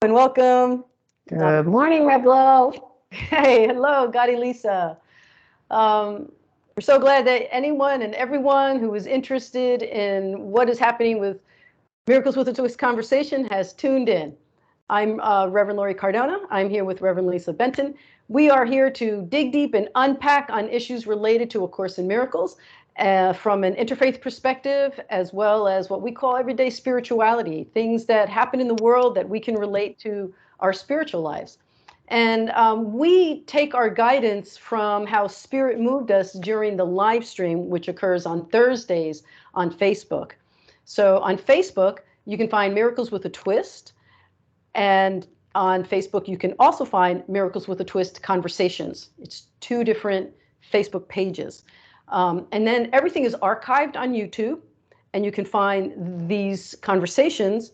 and welcome. Good morning, RevLo. Hey, hello, Goddi Lisa. We're so glad that anyone and everyone who is interested in what is happening with Miracles with a Twist conversation has tuned in. I'm Rev Lori Cardona. I'm here with Rev Lisa Benton. We are here to dig deep and unpack on issues related to A Course in Miracles from an interfaith perspective, as well as what we call everyday spirituality, things that happen in the world that we can relate to our spiritual lives. And we take our guidance from how Spirit moved us during the live stream, which occurs on Thursdays on Facebook. So on Facebook, you can find Miracles with a Twist. And on Facebook, you can also find Miracles with a Twist Conversations. It's two different Facebook pages. And then everything is archived on YouTube. And you can find these conversations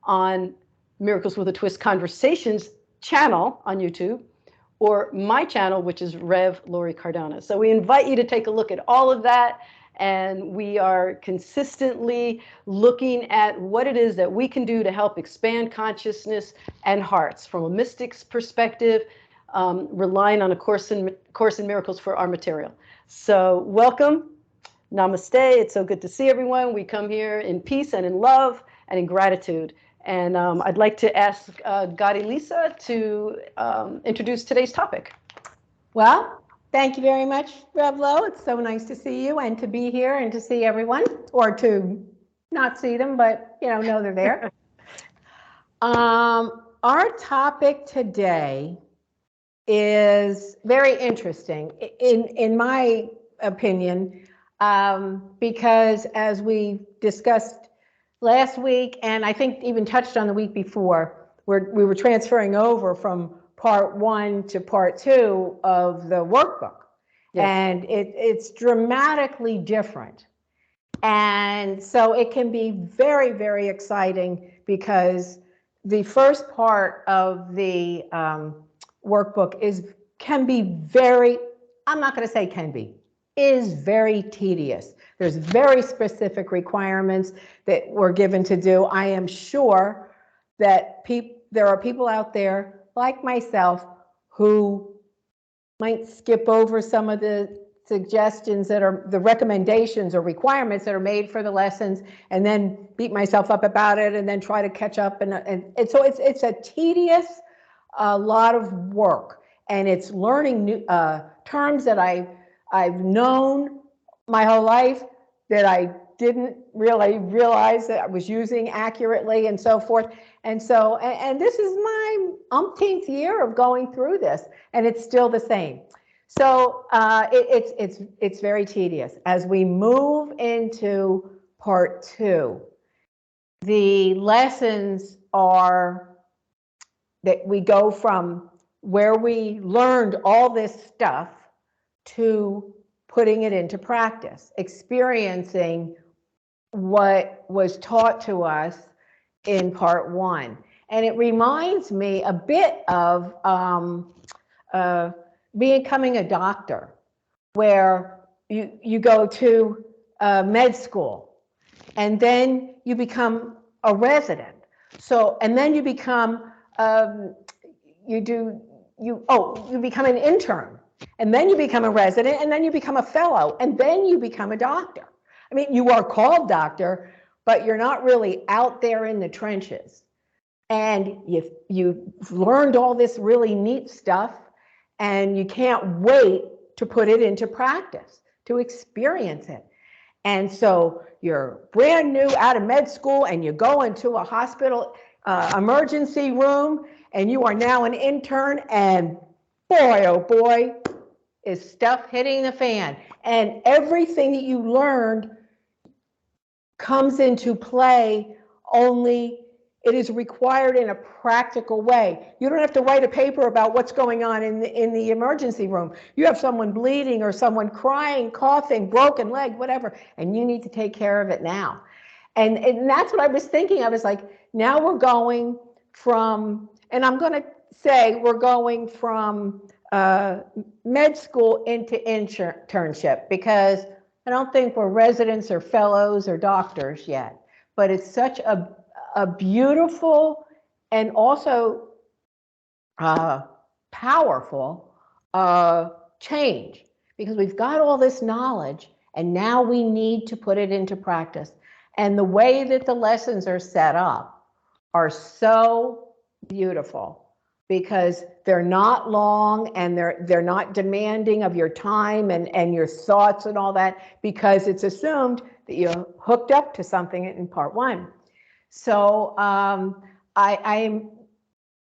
on Miracles with a Twist Conversations channel on YouTube, or my channel, which is Rev Lori Cardona. So we invite you to take a look at all of that. And we are consistently looking at what it is that we can do to help expand consciousness and hearts from a mystic's perspective, relying on A Course in Miracles for our material. So welcome. Namaste. It's so good to see everyone. We come here in peace and in love and in gratitude. And I'd like to ask Goddi Lisa to introduce today's topic. Well, thank you very much, RevLo. It's so nice to see you and to be here and to see everyone, or to not see them, but know they're there. Our topic today is very interesting, in my opinion, because as we discussed last week, and I think even touched on the week before, we were transferring over from part 1 to part 2 of the workbook. Yes. And it's dramatically different. And so it can be very, very exciting, because the first part of the workbook can be very, I'm not going to say can be, is very tedious. There's very specific requirements that we're given to do. I am sure that there are people out there like myself who might skip over some of the suggestions that are the recommendations or requirements that are made for the lessons, and then beat myself up about it, and then try to catch up. And so it's a tedious lot of work, and it's learning new terms that I've known my whole life that I didn't really realize that I was using accurately, and so forth. And so, and this is my umpteenth year of going through this, and it's still the same. So it's very tedious. As we move into part 2, the lessons are that we go from where we learned all this stuff to putting it into practice, experiencing what was taught to us in part 1. And it reminds me a bit of becoming a doctor, where you go to med school, and then you become a resident. So, and then you become, you become an intern. And then you become a resident, and then you become a fellow, and then you become a doctor. I mean, you are called doctor, but you're not really out there in the trenches. And you've learned all this really neat stuff, and you can't wait to put it into practice, to experience it. And so you're brand new out of med school, and you go into a hospital emergency room, and you are now an intern, and boy, oh boy, is stuff hitting the fan. And everything that you learned comes into play, only it is required in a practical way. You don't have to write a paper about what's going on in the emergency room. You have someone bleeding, or someone crying, coughing, broken leg, whatever, and you need to take care of it now. And that's what I was thinking. I was like, now we're going from, and I'm going to say we're going from med school into internship, because I don't think we're residents or fellows or doctors yet, but it's such a beautiful and also powerful change, because we've got all this knowledge and now we need to put it into practice. And the way that the lessons are set up are so beautiful, because they're not long and they're not demanding of your time and your thoughts and all that, because it's assumed that you're hooked up to something in part one. So I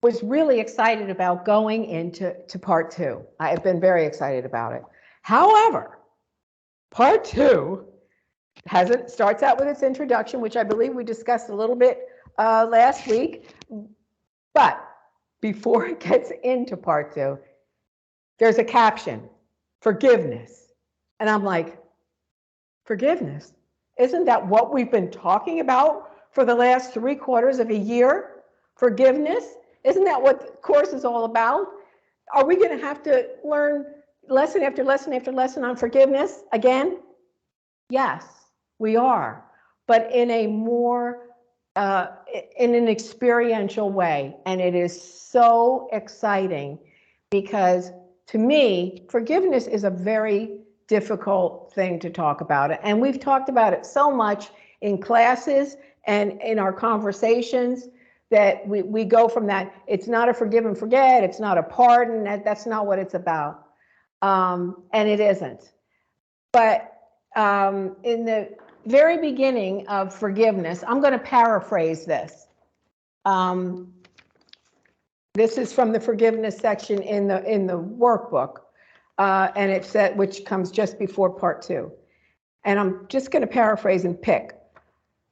was really excited about going into part two. I have been very excited about it. However, part two starts out with its introduction, which I believe we discussed a little bit last week. But before it gets into part two, there's a caption, forgiveness. And I'm like, forgiveness? Isn't that what we've been talking about for the last 3/4 of a year? Forgiveness? Isn't that what the course is all about? Are we going to have to learn lesson after lesson after lesson on forgiveness again? Yes, we are, but in a more in an experiential way. And it is so exciting, because to me, forgiveness is a very difficult thing to talk about. And we've talked about it so much in classes and in our conversations that we go from that. It's not a forgive and forget. It's not a pardon. That's not what it's about. And it isn't. But in the very beginning of forgiveness, I'm going to paraphrase this. This is from the forgiveness section in the workbook, and it said, which comes just before part two. And I'm just going to paraphrase and pick.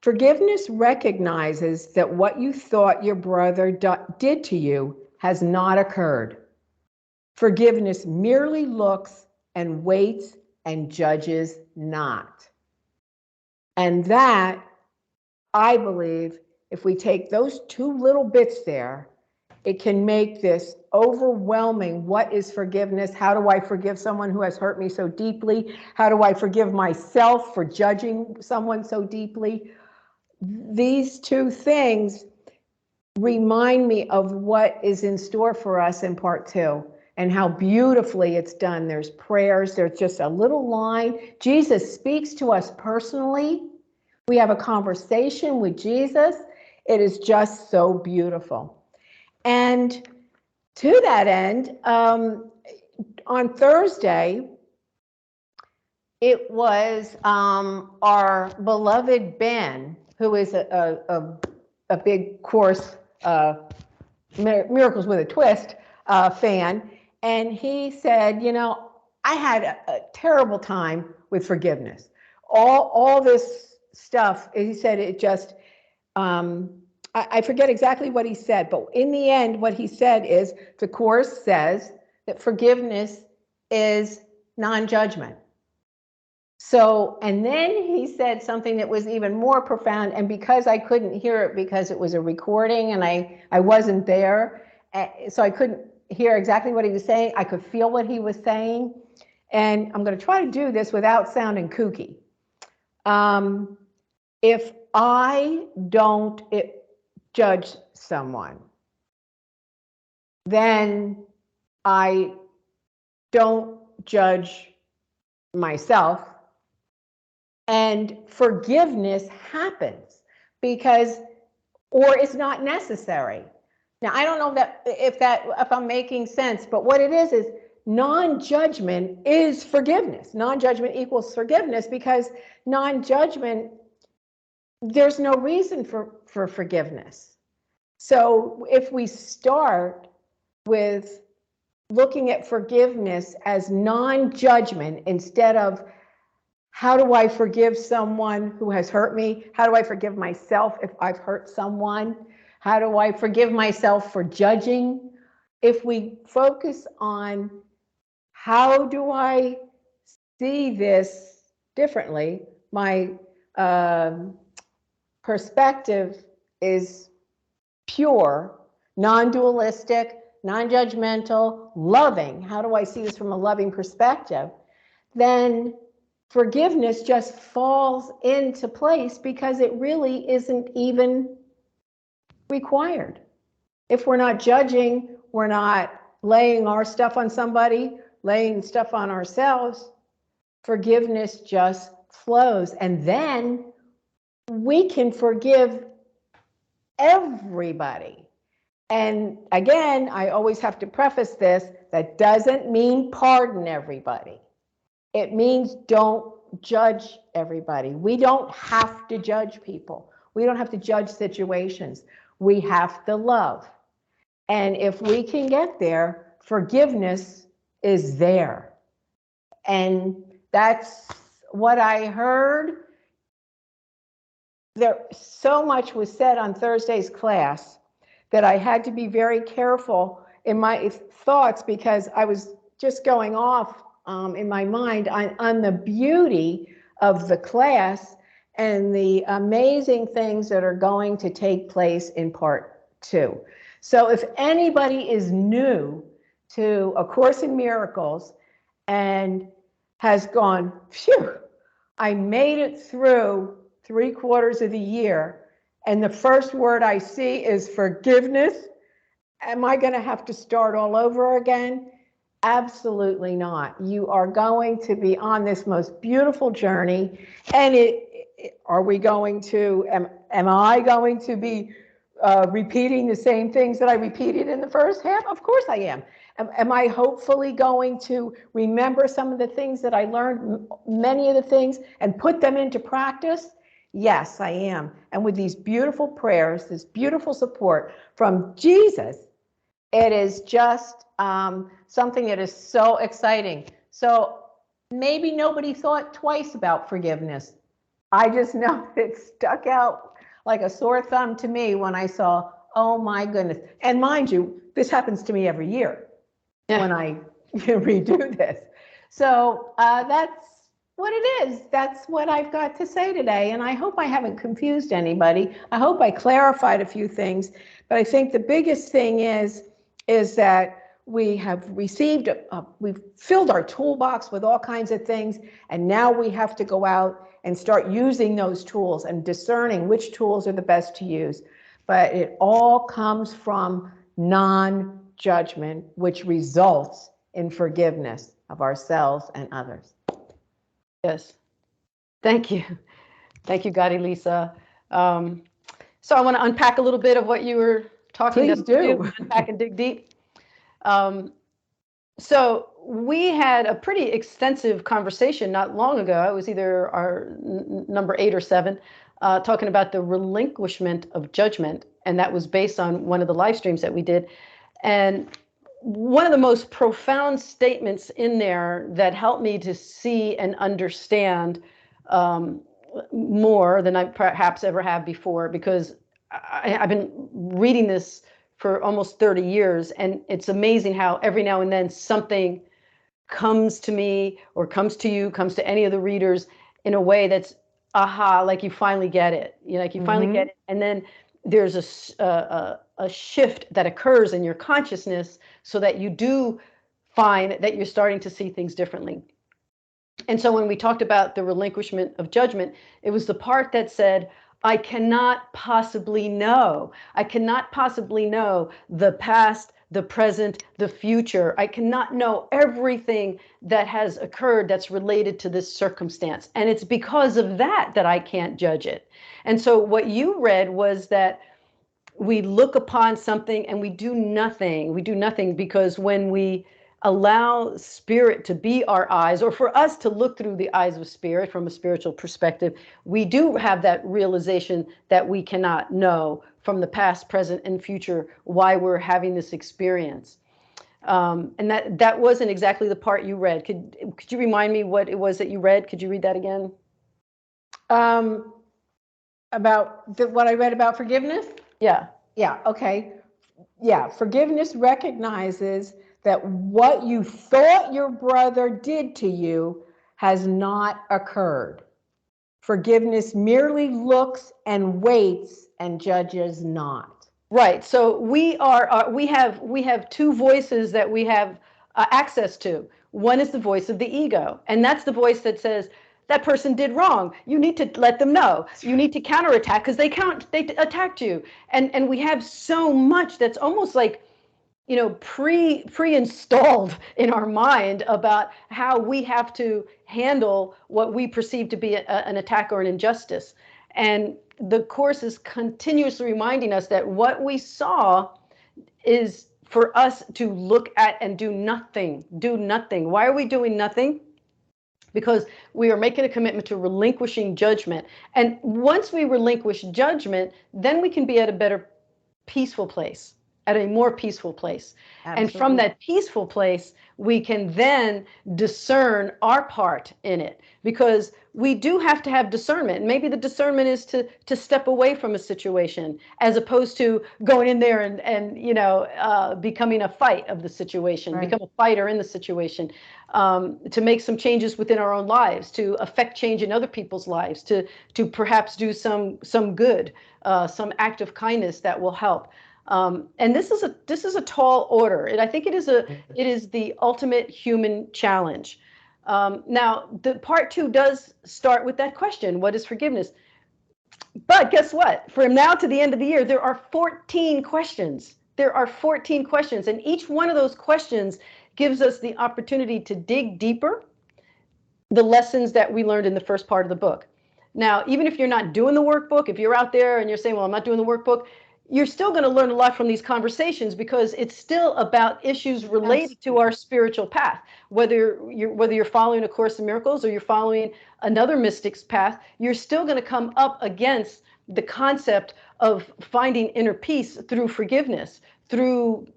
Forgiveness recognizes that what you thought your brother did to you has not occurred. Forgiveness merely looks and waits and judges not. And that, I believe, if we take those two little bits there, it can make this overwhelming. What is forgiveness? How do I forgive someone who has hurt me so deeply? How do I forgive myself for judging someone so deeply? These two things remind me of what is in store for us in part two, and how beautifully it's done. There's prayers, there's just a little line. Jesus speaks to us personally. We have a conversation with Jesus. It is just so beautiful. And to that end, on Thursday, it was our beloved Ben, who is a big course, Miracles with a Twist fan, and he said, you know, I had a terrible time with forgiveness. All this stuff, he said, it just, I forget exactly what he said, but in the end, what he said is, the Course says that forgiveness is non-judgment. So, and then he said something that was even more profound, and because I couldn't hear it because it was a recording and I wasn't there, so I couldn't hear exactly what he was saying, I could feel what he was saying, and I'm going to try to do this without sounding kooky. If I don't judge someone, then I don't judge myself, and forgiveness happens because, or it's not necessary. Now, I don't know if I'm making sense, but what it is non-judgment is forgiveness. Non-judgment equals forgiveness, because non-judgment, there's no reason for forgiveness. So if we start with looking at forgiveness as non-judgment instead of how do I forgive someone who has hurt me? How do I forgive myself if I've hurt someone? How do I forgive myself for judging? If we focus on how do I see this differently, my perspective is pure, non-dualistic, non-judgmental, loving. How do I see this from a loving perspective? Then forgiveness just falls into place, because it really isn't even required. If we're not judging, we're not laying our stuff on somebody, laying stuff on ourselves, forgiveness just flows. And then we can forgive everybody. And again, I always have to preface this, that doesn't mean pardon everybody. It means don't judge everybody. We don't have to judge people. We don't have to judge situations. We have to love. And if we can get there, forgiveness is there. And that's what I heard. There, so much was said on Thursday's class that I had to be very careful in my thoughts, because I was just going off in my mind on the beauty of the class and the amazing things that are going to take place in part 2. So if anybody is new to A Course in Miracles and has gone, phew, I made it through 3/4 of the year, and the first word I see is forgiveness, am I going to have to start all over again? Absolutely not. You are going to be on this most beautiful journey. And are we going to, am I going to be repeating the same things that I repeated in the first half? Of course I am. Am I hopefully going to remember some of the things that I learned, many of the things, and put them into practice? Yes, I am. And with these beautiful prayers, this beautiful support from Jesus, it is just something that is so exciting. So maybe nobody thought twice about forgiveness. I just know it stuck out like a sore thumb to me when I saw, oh my goodness. And mind you, this happens to me every year when I redo this. So that's what it is. That's what I've got to say today. And I hope I haven't confused anybody. I hope I clarified a few things. But I think the biggest thing is that we have received, we've filled our toolbox with all kinds of things, and now we have to go out and start using those tools and discerning which tools are the best to use. But it all comes from non-judgment, which results in forgiveness of ourselves and others. Yes. Thank you. Thank you, Goddi Lisa. So I want to unpack a little bit of what you were talking about. Please do. Unpack and dig deep. So we had a pretty extensive conversation not long ago. It was either our number 8 or 7, talking about the relinquishment of judgment. And that was based on one of the live streams that we did. And one of the most profound statements in there that helped me to see and understand more than I perhaps ever have before, because I've been reading this for almost 30 years, and it's amazing how every now and then something comes to me or comes to you, comes to any of the readers in a way that's aha, like you finally get it, you know, like you finally get it, and then there's a shift that occurs in your consciousness so that you do find that you're starting to see things differently. And so when we talked about the relinquishment of judgment, it was the part that said, I cannot possibly know. I cannot possibly know the past, the present, the future. I cannot know everything that has occurred that's related to this circumstance. And it's because of that that I can't judge it. And so what you read was that we look upon something and we do nothing. We do nothing because when we allow spirit to be our eyes, or for us to look through the eyes of spirit from a spiritual perspective, we do have that realization that we cannot know from the past, present, and future why we're having this experience. And that wasn't exactly the part you read. Could you remind me what it was that you read? Could you read that again? About what I read about forgiveness? Yeah. Yeah, okay. Yeah, forgiveness recognizes that what you thought your brother did to you has not occurred. Forgiveness merely looks and waits and judges not. Right. So we have 2 voices that we have access to. One is the voice of the ego, and that's the voice that says, that person did wrong. You need to let them know. You need to counterattack because they attacked you. And we have so much that's almost like, you know, pre-installed in our mind about how we have to handle what we perceive to be an attack or an injustice. And the Course is continuously reminding us that what we saw is for us to look at and do nothing. Do nothing. Why are we doing nothing? Because we are making a commitment to relinquishing judgment. And once we relinquish judgment, then we can be at a better, peaceful place, at a more peaceful place. Absolutely. And from that peaceful place, we can then discern our part in it, because we do have to have discernment. And maybe the discernment is to step away from a situation as opposed to going in there and you know, becoming a fight of the situation, right. Become a fighter in the situation, to make some changes within our own lives, to affect change in other people's lives, to perhaps do some good, some act of kindness that will help. And this is a tall order, and I think it is the ultimate human challenge. Now, the part 2 does start with that question: what is forgiveness? But guess what? From now to the end of the year, there are 14 questions. There are 14 questions, and each one of those questions gives us the opportunity to dig deeper the lessons that we learned in the first part of the book. Now, even if you're not doing the workbook, if you're out there and you're saying, well, I'm not doing the workbook, you're still going to learn a lot from these conversations, because it's still about issues related to our spiritual path. Whether you're following A Course in Miracles or you're following another mystic's path, you're still going to come up against the concept of finding inner peace through forgiveness, through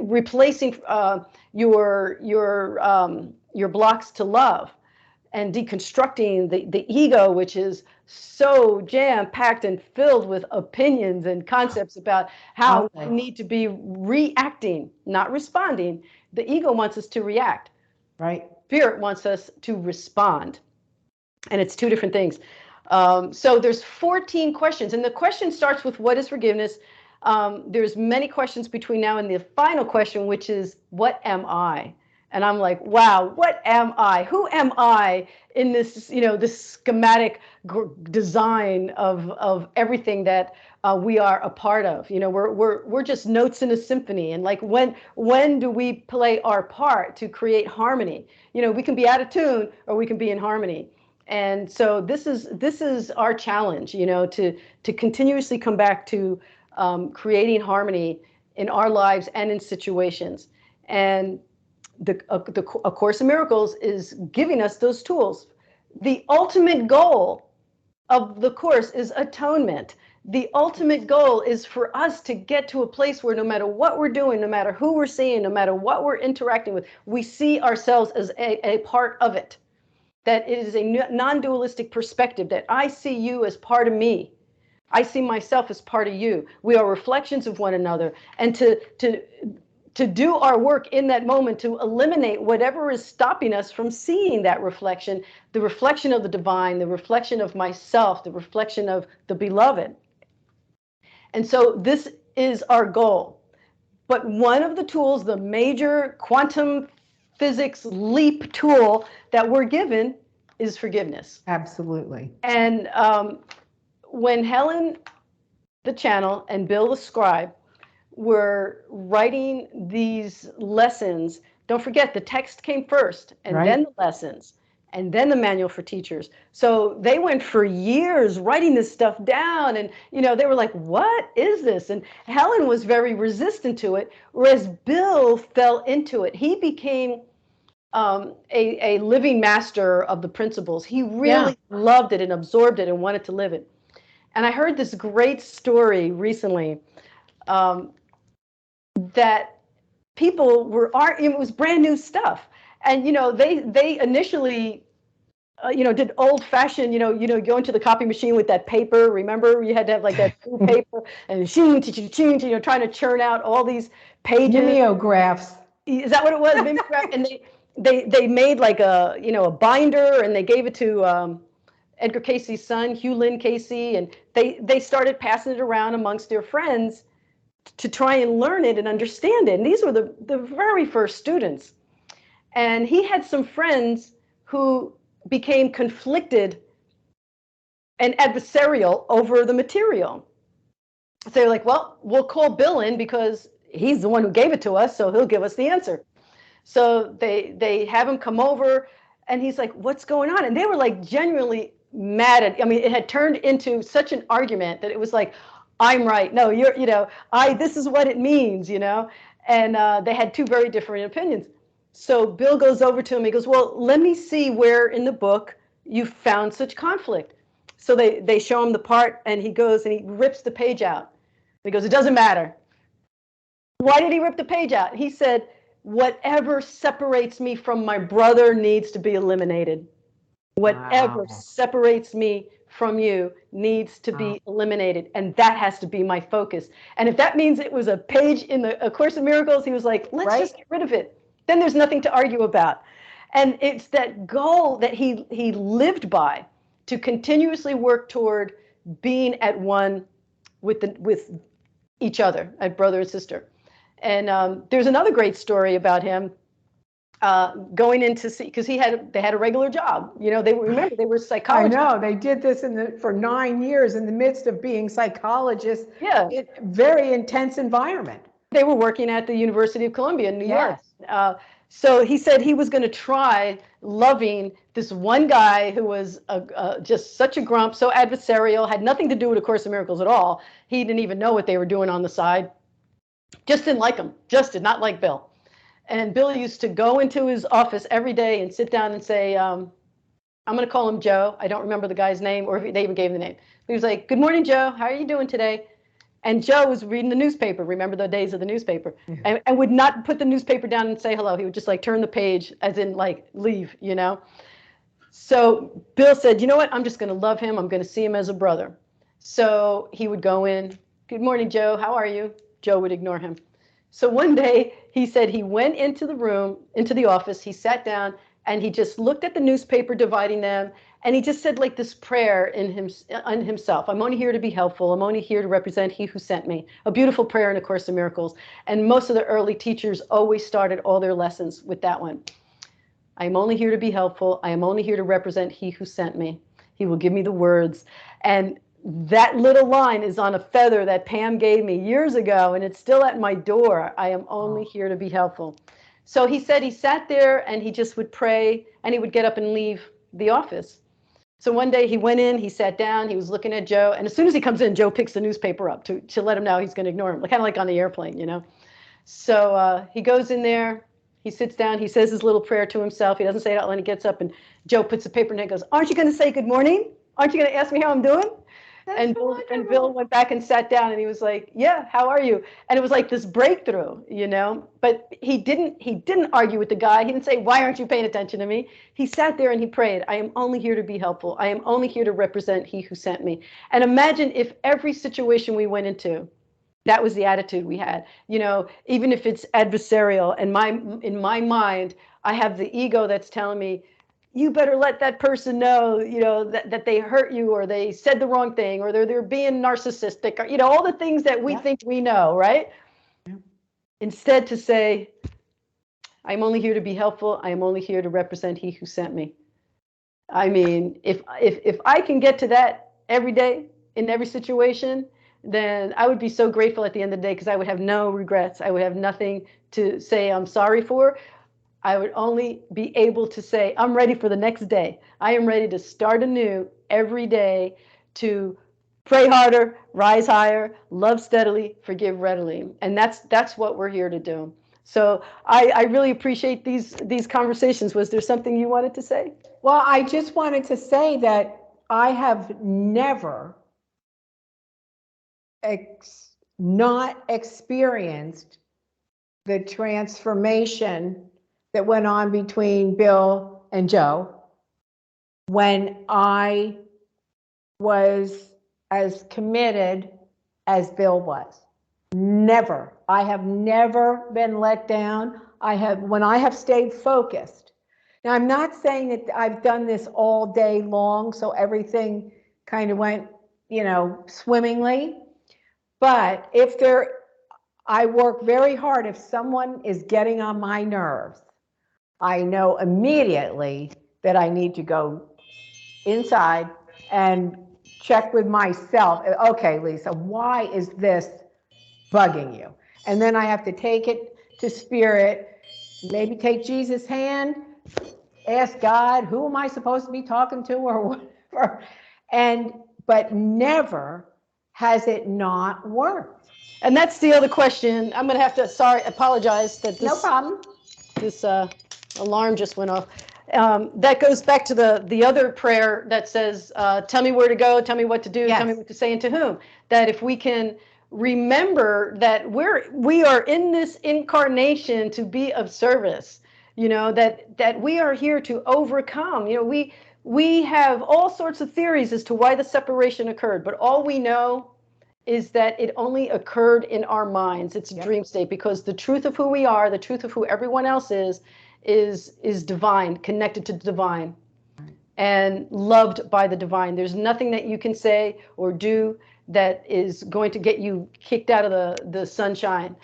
replacing your blocks to love, and deconstructing the ego, which is so jam-packed and filled with opinions and concepts about how we need to be reacting, not responding. The ego wants us to react. Right. Spirit wants us to respond. And it's two different things. So there's 14 questions, and the question starts with what is forgiveness? There's many questions between now and the final question, which is, what am I? And I'm like, wow, what am I? Who am I in this, you know, this schematic design of everything that we are a part of? You know, we're just notes in a symphony. And like, when do we play our part to create harmony? You know, we can be out of tune or we can be in harmony. And so this is our challenge, you know, to continuously come back to creating harmony in our lives and in situations. And A Course in Miracles is giving us those tools. The ultimate goal of the Course is atonement. The ultimate goal is for us to get to a place where no matter what we're doing, no matter who we're seeing, no matter what we're interacting with, we see ourselves as a part of it. That it is a non-dualistic perspective, that I see you as part of me. I see myself as part of you. We are reflections of one another. And to do our work in that moment, to eliminate whatever is stopping us from seeing that reflection, the reflection of the divine, the reflection of myself, the reflection of the beloved. And so this is our goal. But one of the tools, the major quantum physics leap tool that we're given, is forgiveness. Absolutely. And when Helen, the channel, and Bill, the scribe, were writing these lessons, don't forget the text came first, and then the lessons, and then the manual for teachers. So they went for years writing this stuff down, and you know, they were like, what is this? And Helen was very resistant to it, whereas Bill fell into it. He became a living master of the principles. He really loved it and absorbed it and wanted to live it. And I heard this great story recently, that people were, it was brand new stuff. And, you know, they initially, you know, did old fashioned, you know, go into the copy machine with that paper. Remember, you had to have like that paper and you know, trying to churn out all these pages. Mimeographs. Is that what it was? Mimeograph. And they made like a, you know, a binder, and they gave it to Edgar Casey's son, Hugh Lynn Casey, and they started passing it around amongst their friends to try and learn it and understand it. And these were the very first students. And he had some friends who became conflicted and adversarial over the material. So they're like, well, we'll call Bill in because he's the one who gave it to us, so he'll give us the answer. So they have him come over, and he's like, what's going on? And they were like genuinely mad at, I mean, it had turned into such an argument that it was like, I'm right. No, you're, this is what it means, and they had two very different opinions. So Bill goes over to him. He goes, well, let me see where in the book you found such conflict. So they show him the part, and he goes and he rips the page out. He goes, it doesn't matter. Why did he rip the page out? He said, whatever separates me from my brother needs to be eliminated. Whatever separates me from you needs to be eliminated. And that has to be my focus. And if that means it was a page in A Course in Miracles, he was like, let's just get rid of it. Then there's nothing to argue about. And it's that goal that he lived by, to continuously work toward being at one with each other, as brother and sister. And there's another great story about him going in to see, because they had a regular job. They were psychologists. I know, they did this for 9 years in the midst of being psychologists. Yeah. Very intense environment. They were working at the University of Columbia in New York. So he said he was going to try loving this one guy who was just such a grump, so adversarial, had nothing to do with A Course in Miracles at all. He didn't even know what they were doing on the side. Just didn't like him. Just did not like Bill. And Bill used to go into his office every day and sit down and say, I'm going to call him Joe. I don't remember the guy's name, or if they even gave him the name. He was like, good morning, Joe. How are you doing today? And Joe was reading the newspaper. Remember the days of the newspaper? Yeah. And would not put the newspaper down and say hello. He would just like turn the page, as in like leave, So Bill said, you know what? I'm just going to love him. I'm going to see him as a brother. So he would go in. Good morning, Joe. How are you? Joe would ignore him. So one day he said he went into the room, into the office. He sat down and he just looked at the newspaper dividing them. And he just said like this prayer in himself. I'm only here to be helpful. I'm only here to represent He who sent me. A beautiful prayer in A Course in Miracles. And most of the early teachers always started all their lessons with that one. I am only here to be helpful. I am only here to represent He who sent me. He will give me the words. And that little line is on a feather that Pam gave me years ago, and it's still at my door. I am only here to be helpful. So he said he sat there and he just would pray, and he would get up and leave the office. So one day he went in, he sat down, he was looking at Joe, and as soon as he comes in, Joe picks the newspaper up to let him know he's going to ignore him, kind of like on the airplane, So he goes in there, he sits down, he says his little prayer to himself. He doesn't say it out loud. He gets up, and Joe puts the paper in and goes, aren't you going to say good morning? Aren't you going to ask me how I'm doing? And Bill went back and sat down, and he was like, yeah, how are you? And it was like this breakthrough, but he didn't argue with the guy. He didn't say, why aren't you paying attention to me? He sat there and he prayed, I am only here to be helpful. I am only here to represent He who sent me. And imagine if every situation we went into, that was the attitude we had, even if it's adversarial. And in my mind, I have the ego that's telling me, you better let that person know, that they hurt you, or they said the wrong thing, or they're being narcissistic, or, all the things that we think we know, right? Yeah. Instead to say, I'm only here to be helpful. I am only here to represent He who sent me. I mean, if I can get to that every day in every situation, then I would be so grateful at the end of the day, because I would have no regrets. I would have nothing to say I'm sorry for. I would only be able to say, I'm ready for the next day. I am ready to start anew every day, to pray harder, rise higher, love steadily, forgive readily. And that's what we're here to do. So I really appreciate these conversations. Was there something you wanted to say? Well, I just wanted to say that I have never not experienced the transformation that went on between Bill and Joe when I was as committed as Bill was. Never. I have never been let down. When I have stayed focused. Now, I'm not saying that I've done this all day long, so everything kind of went, swimmingly. But I work very hard. If someone is getting on my nerves, I know immediately that I need to go inside and check with myself. Okay, Lisa, why is this bugging you? And then I have to take it to spirit, maybe take Jesus' hand, ask God, who am I supposed to be talking to or whatever. But never has it not worked. And that's the other question. I'm going to have to, apologize that No problem. This alarm just went off. That goes back to the other prayer that says, tell me where to go, tell me what to do, Yes. tell me what to say and to whom. That if we can remember that we are in this incarnation to be of service, that we are here to overcome. We have all sorts of theories as to why the separation occurred, but all we know is that it only occurred in our minds. It's a dream state, because the truth of who we are, the truth of who everyone else is divine, connected to divine, and loved by the divine. There's nothing that you can say or do that is going to get you kicked out of the sunshine,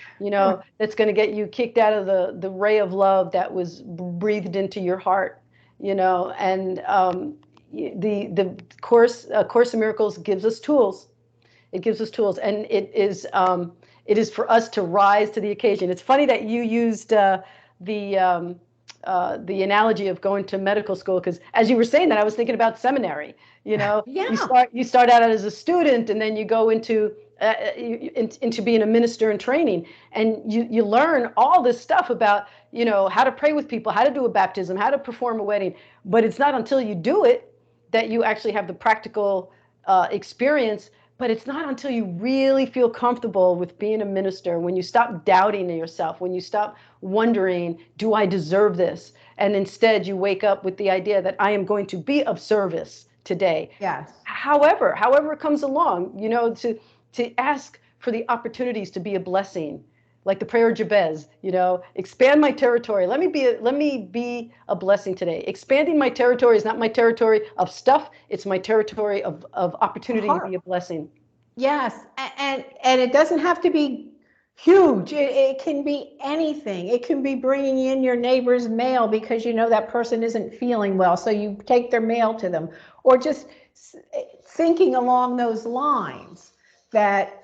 that's going to get you kicked out of the ray of love that was breathed into your heart, and the Course in Miracles gives us tools. It gives us tools, and it is for us to rise to the occasion. It's funny that you used the analogy of going to medical school, because as you were saying that, I was thinking about seminary. Yeah. You start out as a student, and then you go into being a minister in training, and you learn all this stuff about how to pray with people, how to do a baptism, how to perform a wedding. But it's not until you do it that you actually have the practical experience. But it's not until you really feel comfortable with being a minister, when you stop doubting yourself, when you stop wondering, do I deserve this? And instead you wake up with the idea that I am going to be of service today. Yes. However it comes along, to ask for the opportunities to be a blessing, like the prayer of Jabez, expand my territory. Let me be a blessing today. Expanding my territory is not my territory of stuff. It's my territory of opportunity to be a blessing. Yes. And it doesn't have to be huge. It can be anything. It can be bringing in your neighbor's mail because that person isn't feeling well, so you take their mail to them, or just thinking along those lines that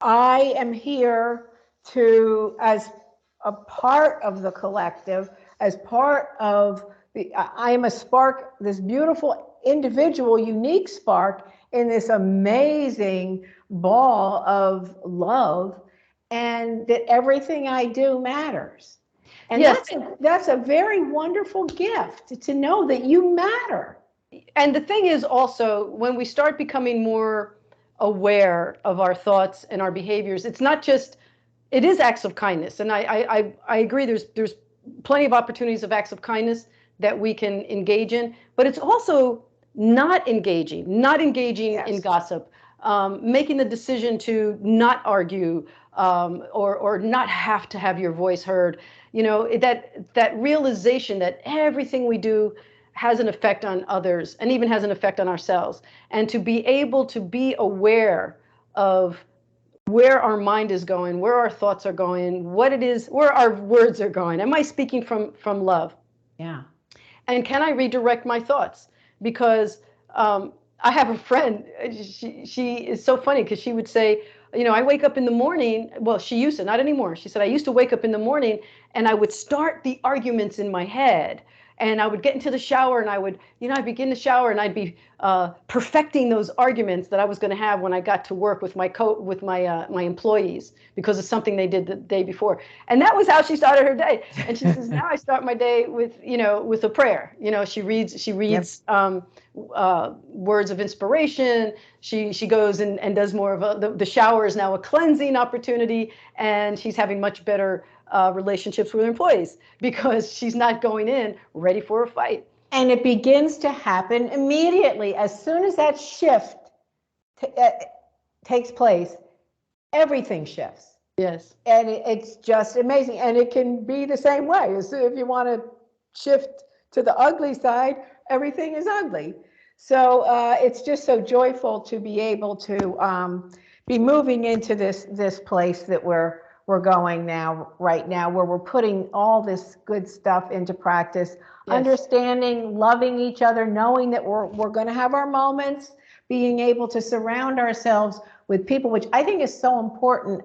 I am here as a part of the collective, as part of I am a spark, this beautiful individual, unique spark in this amazing ball of love, and that everything I do matters. And yes, that's a very wonderful gift, to know that you matter. And the thing is also, when we start becoming more aware of our thoughts and our behaviors, it's not just, it is acts of kindness. And I agree, there's plenty of opportunities of acts of kindness that we can engage in, but it's also not engaging yes. in gossip, making the decision to not argue, or not have to have your voice heard. That realization that everything we do has an effect on others, and even has an effect on ourselves. And to be able to be aware of where our mind is going, where our thoughts are going, what it is, where our words are going. Am I speaking from love? Yeah. And can I redirect my thoughts? Because I have a friend, she is so funny, because she would say, I wake up in the morning, well, she used to, not anymore. She said, I used to wake up in the morning and I would start the arguments in my head. And I would get into the shower, and I'd begin the shower, and I'd be perfecting those arguments that I was going to have when I got to work with my employees, because of something they did the day before. And that was how she started her day. And she says, now I start my day with a prayer. She reads yep. Words of inspiration. She goes and does more of the shower is now a cleansing opportunity, and she's having much better relationships with her employees, because she's not going in ready for a fight. And it begins to happen immediately. As soon as that shift takes place, everything shifts. Yes. And it's just amazing. And it can be the same way. So if you want to shift to the ugly side, everything is ugly. So it's just so joyful to be able to be moving into this place that we're we're going right now, where we're putting all this good stuff into practice, understanding, loving each other, knowing that we're going to have our moments, being able to surround ourselves with people, which I think is so important.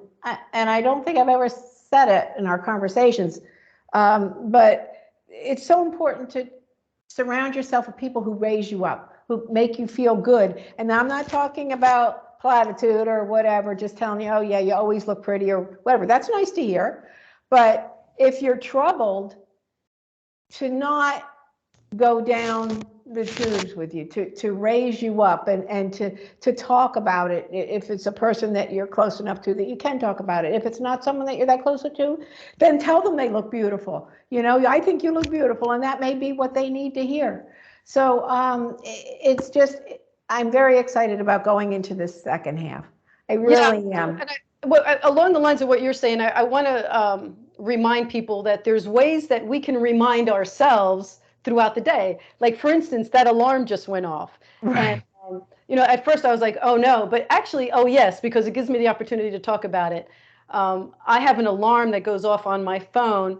And I don't think I've ever said it in our conversations, but it's so important to surround yourself with people who raise you up, who make you feel good. And I'm not talking about platitude or whatever, just telling you, oh yeah, you always look pretty or whatever. That's nice to hear. But if you're troubled, to not go down the tubes with you, to raise you up and to talk about it. If it's a person that you're close enough to that you can talk about it. If it's not someone that you're that closer to, then tell them they look beautiful. You know, I think you look beautiful, and that may be what they need to hear. So it's just, I'm very excited about going into this second half. I really am. And along the lines of what you're saying, I want to remind people that there's ways that we can remind ourselves throughout the day. Like, for instance, that alarm just went off. Right. And, you know, at first I was like, oh no, but actually, oh yes, because it gives me the opportunity to talk about it. I have an alarm that goes off on my phone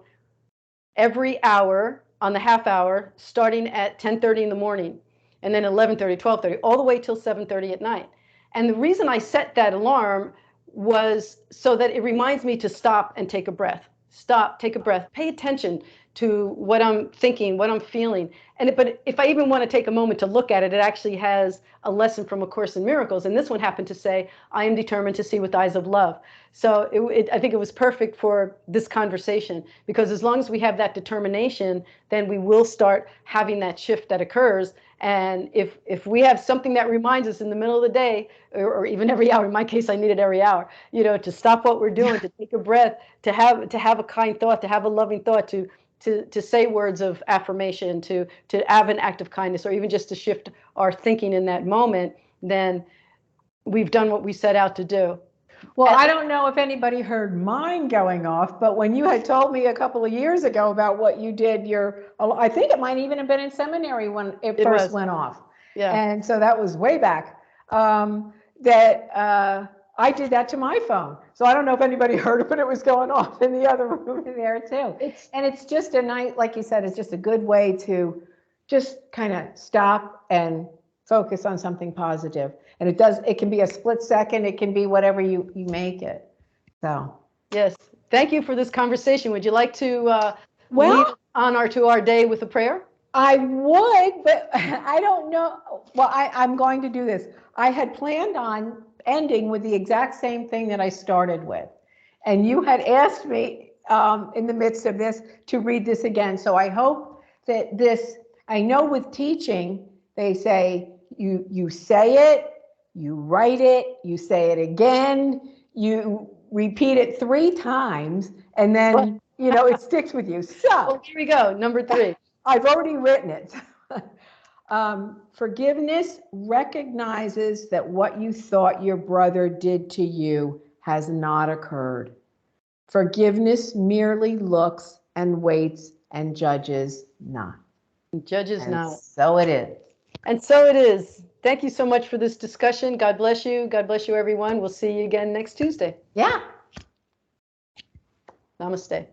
every hour on the half hour, starting at 10:30 in the morning, and then 11:30, 12:30, all the way till 7:30 at night. And the reason I set that alarm was so that it reminds me to stop and take a breath. Stop, take a breath, pay attention to what I'm thinking, what I'm feeling. But if I even want to take a moment to look at it, it actually has a lesson from A Course in Miracles. And this one happened to say, I am determined to see with eyes of love. So I think it was perfect for this conversation, because as long as we have that determination, then we will start having that shift that occurs. And if we have something that reminds us in the middle of the day, or even every hour, in my case, I need it every hour, you know, to stop what we're doing, to take a breath, to have a kind thought, to have a loving thought, to say words of affirmation, to have an act of kindness, or even just to shift our thinking in that moment, then we've done what we set out to do. Well, I don't know if anybody heard mine going off, but when you had told me a couple of years ago about what you did, I think it might even have been in seminary when it first went off. Yeah. And so that was way back. I did that to my phone. So I don't know if anybody heard it, but it was going off in the other room there too. And it's just a night, like you said, it's just a good way to just kind of stop and focus on something positive. And it can be a split second, it can be whatever you make it. So. Yes. Thank you for this conversation. Would you like to lead on to our day with a prayer? I would, but I don't know. Well, I'm going to do this. I had planned on ending with the exact same thing that I started with. And you had asked me in the midst of this to read this again. So I hope that I know with teaching, they say you say it, you write it, you say it again, you repeat it 3 times, and then, you know, it sticks with you. So well, here we go. Number 3. I've already written it. Forgiveness recognizes that what you thought your brother did to you has not occurred. Forgiveness merely looks and waits and judges not. Judges not. So it is. And so it is. Thank you so much for this discussion. God bless you. God bless you, everyone. We'll see you again next Tuesday. Yeah. Namaste.